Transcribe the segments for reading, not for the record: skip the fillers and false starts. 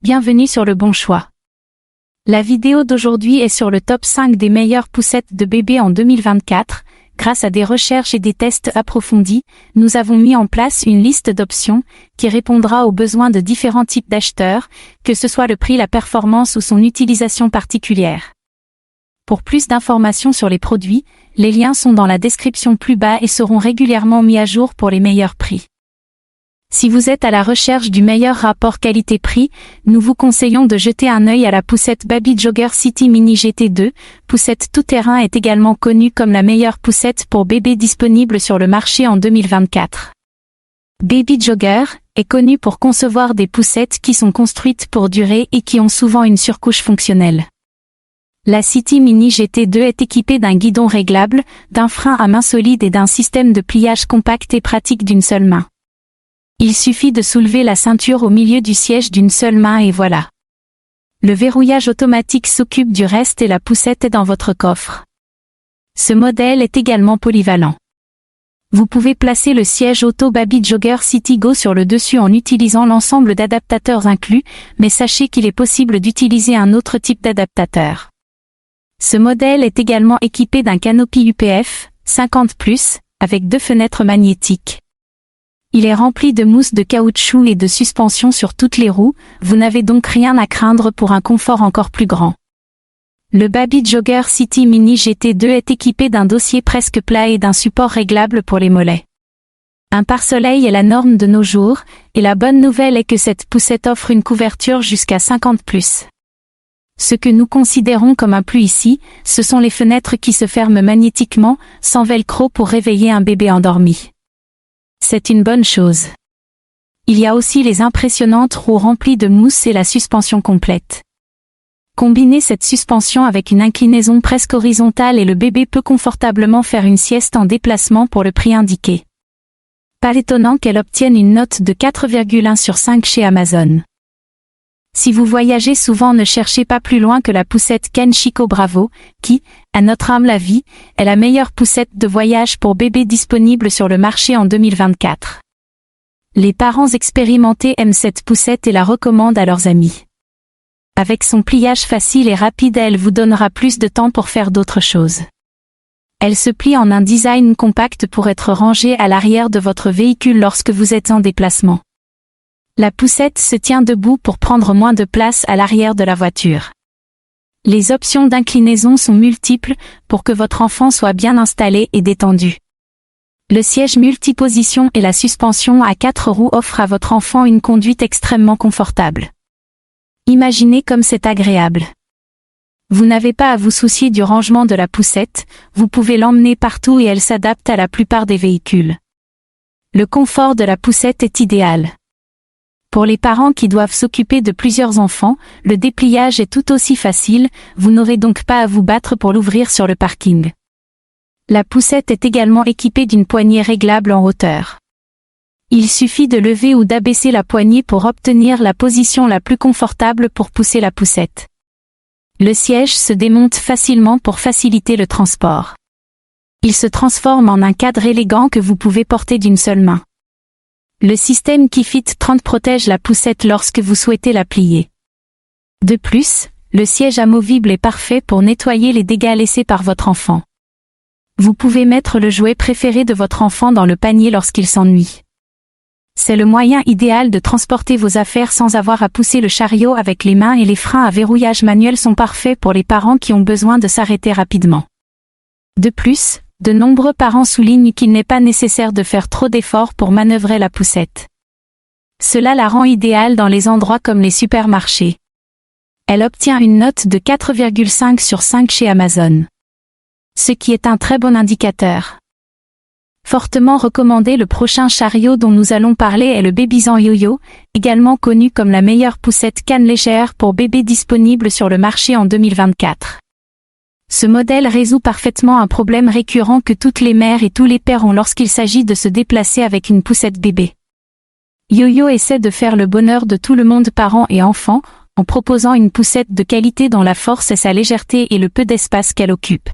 bienvenue sur le bon choix. La vidéo d'aujourd'hui est sur le top 5 des meilleures poussettes de bébé en 2024. Grâce à des recherches et des tests approfondis, nous avons mis en place une liste d'options qui répondra aux besoins de différents types d'acheteurs, que ce soit le prix, la performance ou son utilisation particulière. Pour plus d'informations sur les produits, les liens sont dans la description plus bas et seront régulièrement mis à jour pour les meilleurs prix. Si vous êtes à la recherche du meilleur rapport qualité-prix, nous vous conseillons de jeter un œil à la poussette Baby Jogger City Mini GT2. Poussette tout-terrain est également connue comme la meilleure poussette pour bébé disponible sur le marché en 2024. Baby Jogger est connu pour concevoir des poussettes qui sont construites pour durer et qui ont souvent une surcouche fonctionnelle. La City Mini GT2 est équipée d'un guidon réglable, d'un frein à main solide et d'un système de pliage compact et pratique d'une seule main. Il suffit de soulever la ceinture au milieu du siège d'une seule main et voilà. Le verrouillage automatique s'occupe du reste et la poussette est dans votre coffre. Ce modèle est également polyvalent. Vous pouvez placer le siège auto Baby Jogger City Go sur le dessus en utilisant l'ensemble d'adaptateurs inclus, mais sachez qu'il est possible d'utiliser un autre type d'adaptateur. Ce modèle est également équipé d'un canopy UPF 50+, avec 2 fenêtres magnétiques. Il est rempli de mousse de caoutchouc et de suspension sur toutes les roues, vous n'avez donc rien à craindre pour un confort encore plus grand. Le Baby Jogger City Mini GT2 est équipé d'un dossier presque plat et d'un support réglable pour les mollets. Un pare-soleil est la norme de nos jours, et la bonne nouvelle est que cette poussette offre une couverture jusqu'à 50+. Ce que nous considérons comme un plus ici, ce sont les fenêtres qui se ferment magnétiquement, sans velcro pour réveiller un bébé endormi. C'est une bonne chose. Il y a aussi les impressionnantes roues remplies de mousse et la suspension complète. Combinez cette suspension avec une inclinaison presque horizontale et le bébé peut confortablement faire une sieste en déplacement pour le prix indiqué. Pas étonnant qu'elle obtienne une note de 4,1 sur 5 chez Amazon. Si vous voyagez souvent, ne cherchez pas plus loin que la poussette Kenchico Bravo, qui, à notre humble avis, est la meilleure poussette de voyage pour bébé disponible sur le marché en 2024. Les parents expérimentés aiment cette poussette et la recommandent à leurs amis. Avec son pliage facile et rapide, elle vous donnera plus de temps pour faire d'autres choses. Elle se plie en un design compact pour être rangée à l'arrière de votre véhicule lorsque vous êtes en déplacement. La poussette se tient debout pour prendre moins de place à l'arrière de la voiture. Les options d'inclinaison sont multiples pour que votre enfant soit bien installé et détendu. Le siège multiposition et la suspension à 4 roues offrent à votre enfant une conduite extrêmement confortable. Imaginez comme c'est agréable. Vous n'avez pas à vous soucier du rangement de la poussette, vous pouvez l'emmener partout et elle s'adapte à la plupart des véhicules. Le confort de la poussette est idéal. Pour les parents qui doivent s'occuper de plusieurs enfants, le dépliage est tout aussi facile, vous n'aurez donc pas à vous battre pour l'ouvrir sur le parking. La poussette est également équipée d'une poignée réglable en hauteur. Il suffit de lever ou d'abaisser la poignée pour obtenir la position la plus confortable pour pousser la poussette. Le siège se démonte facilement pour faciliter le transport. Il se transforme en un cadre élégant que vous pouvez porter d'une seule main. Le système KeeFit 30 protège la poussette lorsque vous souhaitez la plier. De plus, le siège amovible est parfait pour nettoyer les dégâts laissés par votre enfant. Vous pouvez mettre le jouet préféré de votre enfant dans le panier lorsqu'il s'ennuie. C'est le moyen idéal de transporter vos affaires sans avoir à pousser le chariot avec les mains et les freins à verrouillage manuel sont parfaits pour les parents qui ont besoin de s'arrêter rapidement. De plus, de nombreux parents soulignent qu'il n'est pas nécessaire de faire trop d'efforts pour manœuvrer la poussette. Cela la rend idéale dans les endroits comme les supermarchés. Elle obtient une note de 4,5 sur 5 chez Amazon. Ce qui est un très bon indicateur. Fortement recommandé, le prochain chariot dont nous allons parler est le Babysan Yo-Yo, également connu comme la meilleure poussette canne légère pour bébé disponible sur le marché en 2024. Ce modèle résout parfaitement un problème récurrent que toutes les mères et tous les pères ont lorsqu'il s'agit de se déplacer avec une poussette bébé. Yo-Yo essaie de faire le bonheur de tout le monde, parents et enfants, en proposant une poussette de qualité dont la force est sa légèreté et le peu d'espace qu'elle occupe.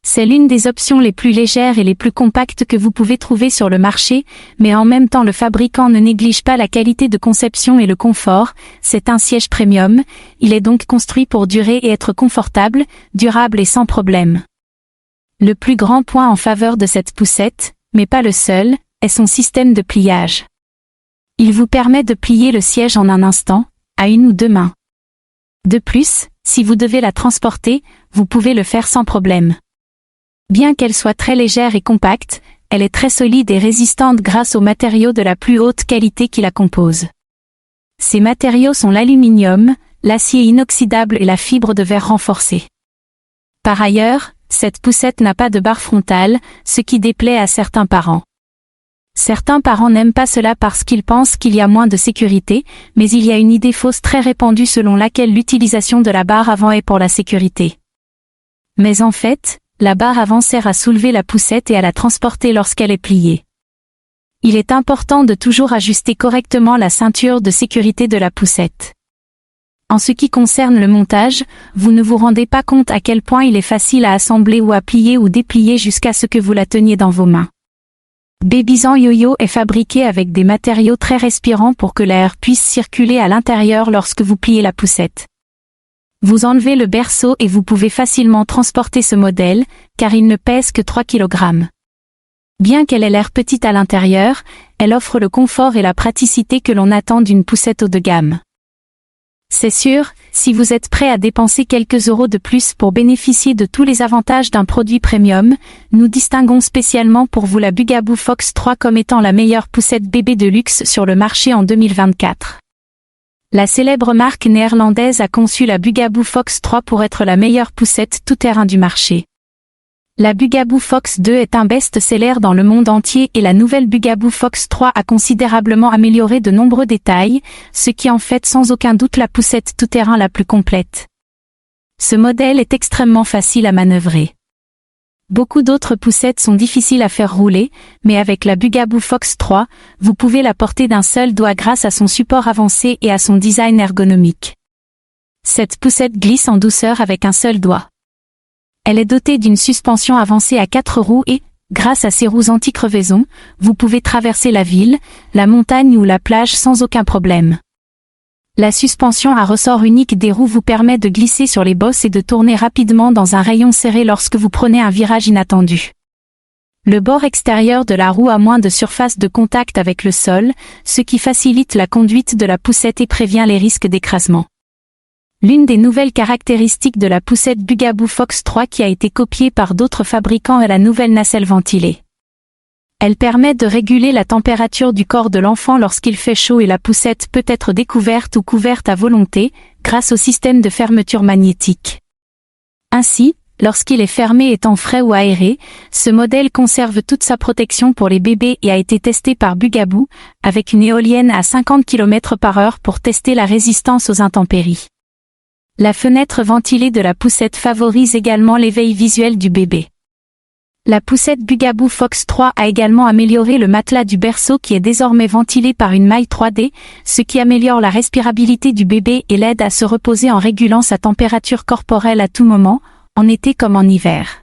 C'est l'une des options les plus légères et les plus compactes que vous pouvez trouver sur le marché, mais en même temps le fabricant ne néglige pas la qualité de conception et le confort. C'est un siège premium, il est donc construit pour durer et être confortable, durable et sans problème. Le plus grand point en faveur de cette poussette, mais pas le seul, est son système de pliage. Il vous permet de plier le siège en un instant, à une ou deux mains. De plus, si vous devez la transporter, vous pouvez le faire sans problème. Bien qu'elle soit très légère et compacte, elle est très solide et résistante grâce aux matériaux de la plus haute qualité qui la composent. Ces matériaux sont l'aluminium, l'acier inoxydable et la fibre de verre renforcée. Par ailleurs, cette poussette n'a pas de barre frontale, ce qui déplaît à certains parents. Certains parents n'aiment pas cela parce qu'ils pensent qu'il y a moins de sécurité, mais il y a une idée fausse très répandue selon laquelle l'utilisation de la barre avant est pour la sécurité. Mais en fait, la barre avant sert à soulever la poussette et à la transporter lorsqu'elle est pliée. Il est important de toujours ajuster correctement la ceinture de sécurité de la poussette. En ce qui concerne le montage, vous ne vous rendez pas compte à quel point il est facile à assembler ou à plier ou déplier jusqu'à ce que vous la teniez dans vos mains. Babysan Yo-Yo est fabriqué avec des matériaux très respirants pour que l'air puisse circuler à l'intérieur lorsque vous pliez la poussette. Vous enlevez le berceau et vous pouvez facilement transporter ce modèle, car il ne pèse que 3 kg. Bien qu'elle ait l'air petite à l'intérieur, elle offre le confort et la praticité que l'on attend d'une poussette haut de gamme. C'est sûr, si vous êtes prêt à dépenser quelques euros de plus pour bénéficier de tous les avantages d'un produit premium, nous distinguons spécialement pour vous la Bugaboo Fox 3 comme étant la meilleure poussette bébé de luxe sur le marché en 2024. La célèbre marque néerlandaise a conçu la Bugaboo Fox 3 pour être la meilleure poussette tout-terrain du marché. La Bugaboo Fox 2 est un best-seller dans le monde entier et la nouvelle Bugaboo Fox 3 a considérablement amélioré de nombreux détails, ce qui en fait sans aucun doute la poussette tout-terrain la plus complète. Ce modèle est extrêmement facile à manœuvrer. Beaucoup d'autres poussettes sont difficiles à faire rouler, mais avec la Bugaboo Fox 3, vous pouvez la porter d'un seul doigt grâce à son support avancé et à son design ergonomique. Cette poussette glisse en douceur avec un seul doigt. Elle est dotée d'une suspension avancée à 4 roues et, grâce à ses roues anti-crevaison, vous pouvez traverser la ville, la montagne ou la plage sans aucun problème. La suspension à ressort unique des roues vous permet de glisser sur les bosses et de tourner rapidement dans un rayon serré lorsque vous prenez un virage inattendu. Le bord extérieur de la roue a moins de surface de contact avec le sol, ce qui facilite la conduite de la poussette et prévient les risques d'écrasement. L'une des nouvelles caractéristiques de la poussette Bugaboo Fox 3 qui a été copiée par d'autres fabricants est la nouvelle nacelle ventilée. Elle permet de réguler la température du corps de l'enfant lorsqu'il fait chaud et la poussette peut être découverte ou couverte à volonté, grâce au système de fermeture magnétique. Ainsi, lorsqu'il est fermé étant frais ou aéré, ce modèle conserve toute sa protection pour les bébés et a été testé par Bugaboo, avec une éolienne à 50 km/h pour tester la résistance aux intempéries. La fenêtre ventilée de la poussette favorise également l'éveil visuel du bébé. La poussette Bugaboo Fox 3 a également amélioré le matelas du berceau qui est désormais ventilé par une maille 3D, ce qui améliore la respirabilité du bébé et l'aide à se reposer en régulant sa température corporelle à tout moment, en été comme en hiver.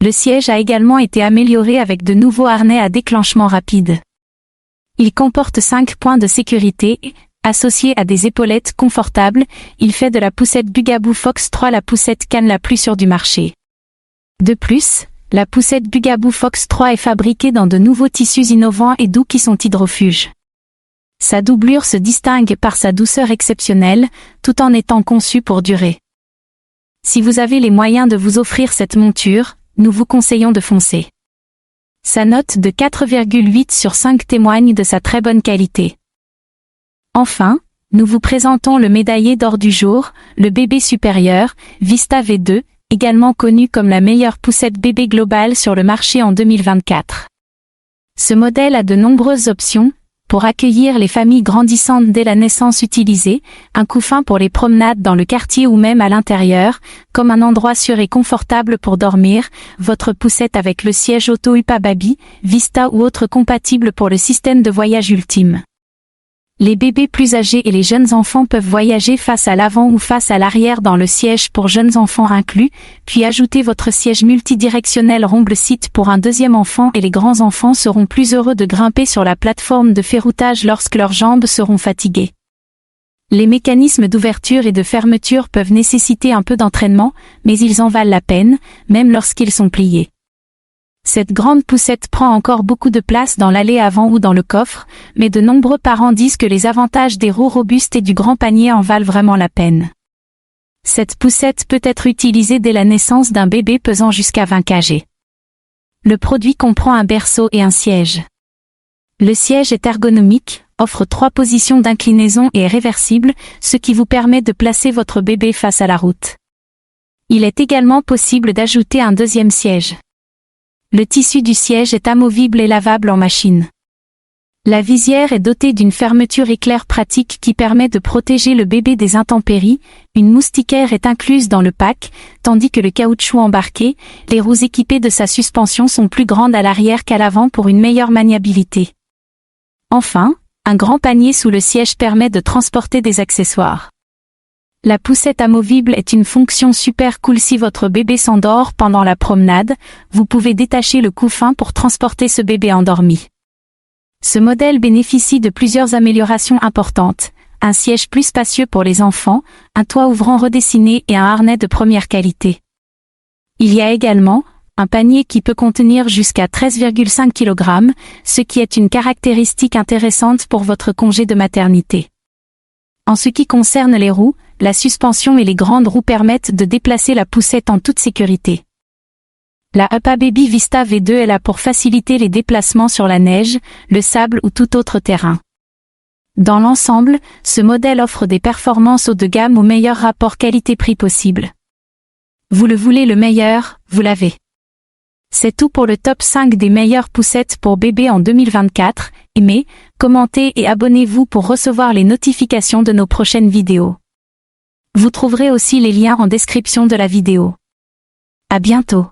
Le siège a également été amélioré avec de nouveaux harnais à déclenchement rapide. Il comporte 5 points de sécurité et, associé à des épaulettes confortables, il fait de la poussette Bugaboo Fox 3 la poussette canne la plus sûre du marché. De plus, la poussette Bugaboo Fox 3 est fabriquée dans de nouveaux tissus innovants et doux qui sont hydrofuges. Sa doublure se distingue par sa douceur exceptionnelle, tout en étant conçue pour durer. Si vous avez les moyens de vous offrir cette monture, nous vous conseillons de foncer. Sa note de 4,8 sur 5 témoigne de sa très bonne qualité. Enfin, nous vous présentons le médaillé d'or du jour, le bébé supérieur, Vista V2, également connu comme la meilleure poussette bébé globale sur le marché en 2024. Ce modèle a de nombreuses options, pour accueillir les familles grandissantes dès la naissance utilisée, un couffin pour les promenades dans le quartier ou même à l'intérieur, comme un endroit sûr et confortable pour dormir, votre poussette avec le siège auto UPA Baby, Vista ou autre compatible pour le système de voyage ultime. Les bébés plus âgés et les jeunes enfants peuvent voyager face à l'avant ou face à l'arrière dans le siège pour jeunes enfants inclus, puis ajouter votre siège multidirectionnel Rongle Seat pour un deuxième enfant et les grands enfants seront plus heureux de grimper sur la plateforme de ferroutage lorsque leurs jambes seront fatiguées. Les mécanismes d'ouverture et de fermeture peuvent nécessiter un peu d'entraînement, mais ils en valent la peine, même lorsqu'ils sont pliés. Cette grande poussette prend encore beaucoup de place dans l'allée avant ou dans le coffre, mais de nombreux parents disent que les avantages des roues robustes et du grand panier en valent vraiment la peine. Cette poussette peut être utilisée dès la naissance d'un bébé pesant jusqu'à 20 kg. Le produit comprend un berceau et un siège. Le siège est ergonomique, offre 3 positions d'inclinaison et est réversible, ce qui vous permet de placer votre bébé face à la route. Il est également possible d'ajouter un deuxième siège. Le tissu du siège est amovible et lavable en machine. La visière est dotée d'une fermeture éclair pratique qui permet de protéger le bébé des intempéries, une moustiquaire est incluse dans le pack, tandis que le caoutchouc embarqué, les roues équipées de sa suspension sont plus grandes à l'arrière qu'à l'avant pour une meilleure maniabilité. Enfin, un grand panier sous le siège permet de transporter des accessoires. La poussette amovible est une fonction super cool si votre bébé s'endort pendant la promenade, vous pouvez détacher le couffin pour transporter ce bébé endormi. Ce modèle bénéficie de plusieurs améliorations importantes, un siège plus spacieux pour les enfants, un toit ouvrant redessiné et un harnais de première qualité. Il y a également un panier qui peut contenir jusqu'à 13,5 kg, ce qui est une caractéristique intéressante pour votre congé de maternité. En ce qui concerne les roues, la suspension et les grandes roues permettent de déplacer la poussette en toute sécurité. La UPA-Baby Vista V2 est là pour faciliter les déplacements sur la neige, le sable ou tout autre terrain. Dans l'ensemble, ce modèle offre des performances haut de gamme au meilleur rapport qualité-prix possible. Vous le voulez le meilleur, vous l'avez. C'est tout pour le top 5 des meilleures poussettes pour bébé en 2024. Aimez, commentez et abonnez-vous pour recevoir les notifications de nos prochaines vidéos. Vous trouverez aussi les liens en description de la vidéo. À bientôt.